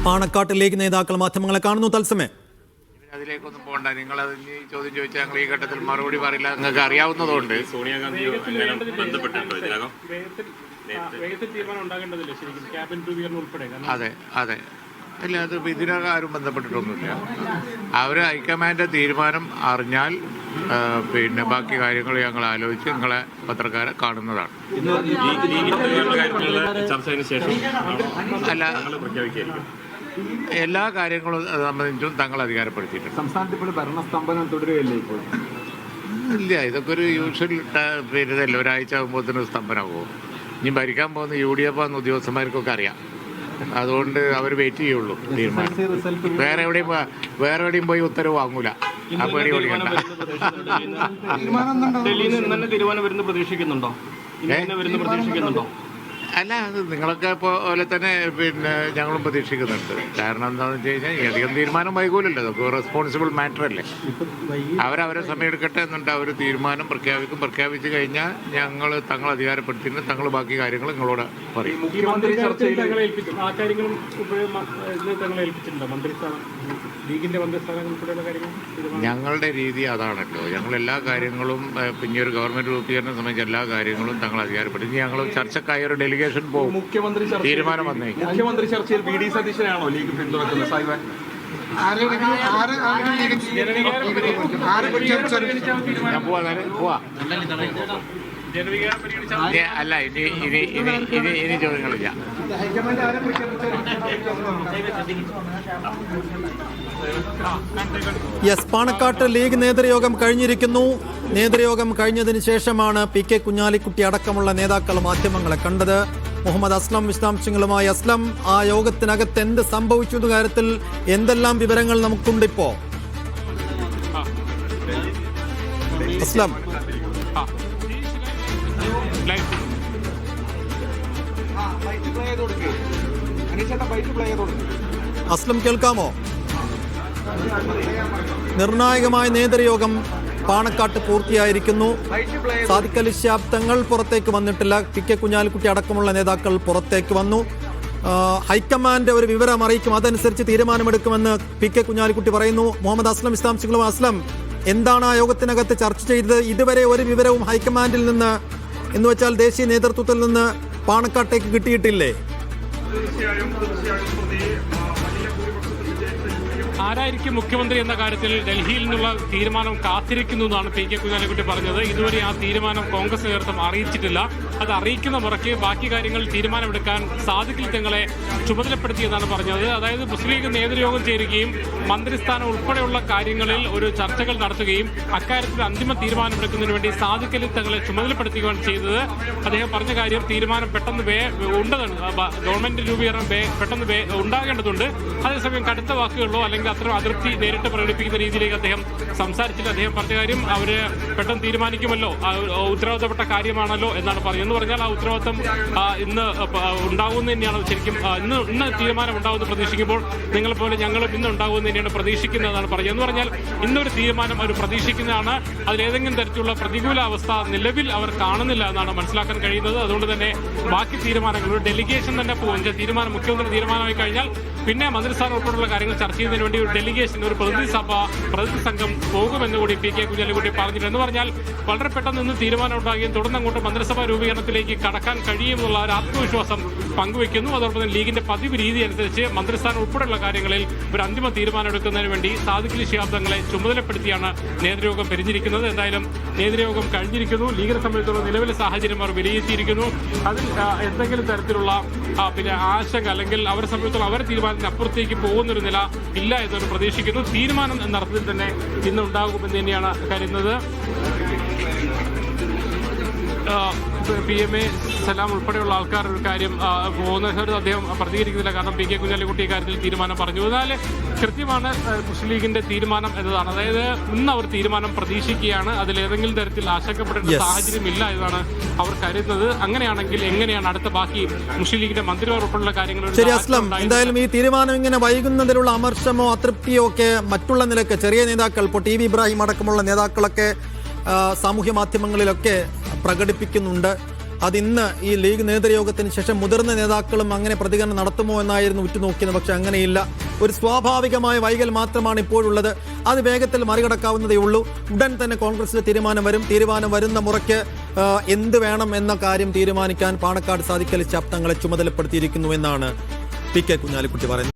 പാണക്കാട്ട് league നേതാക്കൾ മാധ്യമങ്ങളെ കാണുന്നു തത്സമയം. അതിലേക്കൊന്നും പോകണ്ട. നിങ്ങൾ ഈ ചോദ്യം ചോദിച്ചാൽ ഞങ്ങൾ ഈ ഘട്ടത്തിൽ മറുപടി പറയില്ല. നിങ്ങൾക്ക് അറിയാവുന്നതുകൊണ്ട് സോണിയാഗാന്ധി അതെ അതെ അല്ല, അത് ഇതിനകം ആരും ബന്ധപ്പെട്ടിട്ടൊന്നുമില്ല. അവർ ഹൈക്കമാൻഡ് തീരുമാനം അറിഞ്ഞാൽ പിന്നെ ബാക്കി കാര്യങ്ങൾ ഞങ്ങൾ ആലോചിച്ച് നിങ്ങളെ പത്രക്കാരെ കാണുന്നതാണ്. അല്ല, എല്ലാ കാര്യങ്ങളും സംബന്ധിച്ചും തങ്ങൾ അധികാരപ്പെടുത്തിയിട്ടുണ്ട്. സംസ്ഥാനത്ത് ഇപ്പോൾ ഭരണസ്തംഭനം തുടരുകയല്ലേ ഇപ്പോൾ? ഇല്ല, ഇതൊക്കെ ഒരു യൂഷ്വൽ ഇതല്ല. ഒരാഴ്ച ആകുമ്പോഴത്തേനും സ്തംഭനമാകുമോ? ഇനി ഭരിക്കാൻ പോകുന്ന UDF ആണെന്ന് ഉദ്യോഗസ്ഥന്മാർക്കൊക്കെ അറിയാം. അതുകൊണ്ട് അവർ വെയിറ്റ് ചെയ്യുള്ളൂ തീരുമാനം. വേറെ എവിടെയും പോയി ഉത്തരവ് വാങ്ങൂല. ആ പേടി ഓടിക്കണ്ട. അല്ല, അത് നിങ്ങളൊക്കെ പോലെ തന്നെ പിന്നെ ഞങ്ങളും പ്രതീക്ഷിക്കുന്നുണ്ട്. കാരണം എന്താണെന്ന് വെച്ച് കഴിഞ്ഞാൽ അധികം തീരുമാനം വൈകൂലല്ലോ. അതൊക്കെ റെസ്പോൺസിബിൾ മാറ്റർ അല്ലേ. അവരവരെ സമയം എടുക്കട്ടെ എന്നിട്ട് അവർ തീരുമാനം പ്രഖ്യാപിച്ചു കഴിഞ്ഞാൽ തങ്ങൾ അധികാരപ്പെടുത്തിയിട്ട് തങ്ങൾ ബാക്കി കാര്യങ്ങൾ നിങ്ങളോട് പറയും. ഞങ്ങളുടെ രീതി അതാണല്ലോ. ഞങ്ങൾ എല്ലാ കാര്യങ്ങളും പിന്നെ ഒരു ഗവൺമെന്റ് രൂപീകരണം സംബന്ധിച്ച എല്ലാ കാര്യങ്ങളും തങ്ങൾ അധികാരപ്പെടുത്തി ഞങ്ങൾ ചർച്ചക്കായ ഒരു ഡെലിഗേഷൻ പോകും. തീരുമാനം വന്നേക്കും. മുഖ്യമന്ത്രി ചർച്ചയിൽ VD സതീശനാണോ ലീഗ് പിന്തുണക്കുന്നത്? സായിബ് ഞാൻ പോവാ. അല്ല, ഇനി ചോദ്യങ്ങളില്ല. യെസ്, പാണക്കാട്ട് ലീഗ് നേതൃയോഗം കഴിഞ്ഞിരിക്കുന്നു. നേതൃയോഗം കഴിഞ്ഞതിന് ശേഷമാണ് PK കുഞ്ഞാലിക്കുട്ടി അടക്കമുള്ള നേതാക്കൾ മാധ്യമങ്ങളെ കണ്ടത്. മുഹമ്മദ് അസ്ലം വിശദാംശങ്ങളുമായി. അസ്ലം, ആ യോഗത്തിനകത്ത് എന്ത് സംഭവിച്ചു എന്ന കാര്യത്തിൽ എന്തെല്ലാം വിവരങ്ങൾ നമുക്കുണ്ടിപ്പോ? അസ്ലം അസ്ലം കേൾക്കാമോ? നിർണായകമായ നേതൃയോഗം പാണക്കാട്ട് പൂർത്തിയായിരിക്കുന്നു. സാദിഖ് അലി ശിഹാബ് തങ്ങൾ പുറത്തേക്ക് വന്നിട്ടില്ല. PK കുഞ്ഞാലിക്കുട്ടി അടക്കമുള്ള നേതാക്കൾ പുറത്തേക്ക് വന്നു. ഹൈക്കമാൻഡ് ഒരു വിവരം അറിയിക്കും, അതനുസരിച്ച് തീരുമാനമെടുക്കുമെന്ന് PK കുഞ്ഞാലിക്കുട്ടി പറയുന്നു. മുഹമ്മദ് അസ്ലം വിശദാംശങ്ങളും. അസ്ലം, എന്താണ് ആ യോഗത്തിനകത്ത് ചർച്ച ചെയ്തത്? ഇതുവരെ ഒരു വിവരവും ഹൈക്കമാൻഡിൽ നിന്ന്, എന്ന് വെച്ചാൽ ദേശീയ നേതൃത്വത്തിൽ നിന്ന് പാണക്കാട്ടേക്ക് കിട്ടിയിട്ടില്ലേ? ആരായിരിക്കും മുഖ്യമന്ത്രി എന്ന കാര്യത്തിൽ ഡൽഹിയിൽ നിന്നുള്ള തീരുമാനം കാത്തിരിക്കുന്നു എന്നാണ് PK കുഞ്ഞാലിക്കുട്ടി പറഞ്ഞത്. ഇതുവരെ ആ തീരുമാനം കോൺഗ്രസ് നേതൃത്വം അറിയിച്ചിട്ടില്ല. അത് അറിയിക്കുന്ന മുറയ്ക്ക് ബാക്കി കാര്യങ്ങളിൽ തീരുമാനമെടുക്കാൻ സാദിഖ് തങ്ങളെ ചുമതലപ്പെടുത്തിയെന്നാണ് പറഞ്ഞത്. അതായത് മുസ്ലിം ലീഗ് നേതൃയോഗം ചേരുകയും മന്ത്രിസ്ഥാനം ഉൾപ്പെടെയുള്ള കാര്യങ്ങളിൽ ഒരു ചർച്ചകൾ നടത്തുകയും അക്കാര്യത്തിൽ അന്തിമ തീരുമാനമെടുക്കുന്നതിന് വേണ്ടി സാദിഖ് അലി തങ്ങളെ ചുമതലപ്പെടുത്തുകയാണ് ചെയ്തത്. അദ്ദേഹം പറഞ്ഞ കാര്യം തീരുമാനം പെട്ടെന്ന് ഗവൺമെന്റ് രൂപീകരണം പെട്ടെന്ന് ഉണ്ടാകേണ്ടതുണ്ട്. അതേസമയം കടുത്ത വാക്കുകളോ അല്ലെങ്കിൽ അത്ര അതൃപ്തി നേരിട്ട് പ്രകടിപ്പിക്കുന്ന രീതിയിലേക്ക് അദ്ദേഹം സംസാരിച്ചില്ല. അദ്ദേഹം പറഞ്ഞ കാര്യം അവര് പെട്ടെന്ന് തീരുമാനിക്കുമല്ലോ, ഉത്തരവാദിത്തപ്പെട്ട കാര്യമാണല്ലോ എന്നാണ് പറഞ്ഞത്. എന്ന് പറഞ്ഞാൽ ആ ഉത്തരവാദിത്തം ഇന്ന് ഉണ്ടാകുമെന്ന് തന്നെയാണ് ശരിക്കും ഇന്ന് തീരുമാനം ഉണ്ടാകുമെന്ന് പ്രതീക്ഷിക്കുമ്പോൾ നിങ്ങളെപ്പോലെ ഞങ്ങളും ഇന്ന് ഉണ്ടാകുമെന്ന് തന്നെയാണ് പ്രതീക്ഷിക്കുന്നതെന്നാണ് പറഞ്ഞത്. എന്ന് പറഞ്ഞാൽ ഇന്നൊരു തീരുമാനം അവർ പ്രതീക്ഷിക്കുന്നതാണ്. അതിലേതെങ്കിലും തരത്തിലുള്ള പ്രതികൂല അവസ്ഥ നിലവിൽ അവർ കാണുന്നില്ല എന്നാണ് മനസ്സിലാക്കാൻ കഴിയുന്നത്. അതുകൊണ്ട് തന്നെ ബാക്കി തീരുമാനങ്ങൾ ഒരു ഡെലിഗേഷൻ തന്നെ പോകും. മുഖ്യമന്ത്രി തീരുമാനമായി കഴിഞ്ഞാൽ പിന്നെ മന്ത്രിസ്ഥാനം ഉൾപ്പെടെയുള്ള കാര്യങ്ങൾ ചർച്ച ചെയ്യുന്നതിന് വേണ്ടി ഒരു ഡെലിഗേഷൻ, ഒരു പ്രതിനിധി സംഘം പോകുമെന്ന് കൂടി PK കുഞ്ഞാലിക്കുട്ടി പറഞ്ഞിട്ടുണ്ട്. എന്ന് പറഞ്ഞാൽ വളരെ പെട്ടെന്ന് ഇന്ന് തീരുമാനം ഉണ്ടാകുകയും തുടർന്ന് അങ്ങോട്ട് മന്ത്രിസഭാ രൂപീകരണത്തിലേക്ക് കടക്കാൻ കഴിയുമെന്നുള്ള ഒരു ആത്മവിശ്വാസം പങ്കുവയ്ക്കുന്നു. അതോടൊപ്പം തന്നെ ലീഗിന്റെ പതിവ് രീതി അനുസരിച്ച് മന്ത്രിസ്ഥാനം ഉൾപ്പെടെയുള്ള കാര്യങ്ങളിൽ ഒരു അന്തിമ തീരുമാനം എടുക്കുന്നതിന് വേണ്ടി സാദിഖ് അലി ശിഹാബ് തങ്ങളെ ചുമതലപ്പെടുത്തിയാണ് നേതൃയോഗം പിരിഞ്ഞിരിക്കുന്നത്. എന്തായാലും നേതൃയോഗം കഴിഞ്ഞിരിക്കുന്നു. ലീഗിനെ സംബന്ധിച്ചുള്ള നിലവിലെ സാഹചര്യം അവർ വിലയിരുത്തിയിരിക്കുന്നു. അതിൽ എന്തെങ്കിലും തരത്തിലുള്ള ആശങ്ക അല്ലെങ്കിൽ അവരെ സംബന്ധിച്ചുള്ള അവരെ തീരുമാനത്തിന് അപ്പുറത്തേക്ക് പോകുന്നൊരു നില ഇല്ല എന്നൊരു പ്രതീക്ഷിക്കുന്നു. തീരുമാനം എന്ന അർത്ഥത്തിൽ തന്നെ ഇന്ന് ഉണ്ടാകുമെന്ന് തന്നെയാണ് കരുതുന്നത്. PMA സലാം ഉൾപ്പെടെയുള്ള ആൾക്കാർ ഒരു കാര്യം പോകുന്ന അദ്ദേഹം പ്രതികരിക്കുന്നില്ല. കാരണം PK കുഞ്ഞാലിക്കുട്ടി ഇക്കാര്യത്തിൽ തീരുമാനം പറഞ്ഞു. എന്നാൽ കൃത്യമാണ് മുസ്ലിം ലീഗിന്റെ തീരുമാനം എന്നതാണ്. അതായത് ഇന്ന് അവർ തീരുമാനം പ്രതീക്ഷിക്കുകയാണ്. അതിലേതെങ്കിലും തരത്തിൽ ആശങ്കപ്പെടേണ്ട സാഹചര്യമില്ല എന്നാണ് അവർ കരുതുന്നത്. അങ്ങനെയാണെങ്കിൽ എങ്ങനെയാണ് അടുത്ത ബാക്കി മുസ്ലിം ലീഗിന്റെ മന്ത്രിമാർ ഉൾപ്പെടെയുള്ള കാര്യങ്ങൾ? ശരി അസ്ലം, എന്തായാലും ഈ തീരുമാനം ഇങ്ങനെ വൈകുന്നതിലുള്ള അമർഷമോ അതൃപ്തിയോ ഒക്കെ മറ്റുള്ള നിലക്ക് ചെറിയ നേതാക്കൾ, ഇപ്പോൾ TB ഇബ്രാഹിം അടക്കമുള്ള നേതാക്കളൊക്കെ സാമൂഹ്യ മാധ്യമങ്ങളിലൊക്കെ പ്രകടിപ്പിക്കുന്നുണ്ട്. അതിന്ന് ഈ ലീഗ് നേതൃയോഗത്തിന് ശേഷം മുതിർന്ന നേതാക്കളും അങ്ങനെ പ്രതികരണം നടത്തുമോ എന്നായിരുന്നു ഉറ്റുനോക്കിയത്. പക്ഷെ അങ്ങനെയില്ല. ഒരു സ്വാഭാവികമായ വൈകൽ മാത്രമാണ് ഇപ്പോഴുള്ളത്. അത് വേഗത്തിൽ മറികടക്കാവുന്നതേ ഉള്ളൂ. ഉടൻ തന്നെ കോൺഗ്രസിന്റെ തീരുമാനം വരും. തീരുമാനം വരുന്ന മുറയ്ക്ക് എന്ത് വേണം എന്ന കാര്യം തീരുമാനിക്കാൻ പാണക്കാട് സാദിഖ് അലി ശിഹാബ് തങ്ങളെ ചുമതലപ്പെടുത്തിയിരിക്കുന്നു എന്നാണ് പി കെ കുഞ്ഞാലിക്കുട്ടി പറയുന്നത്.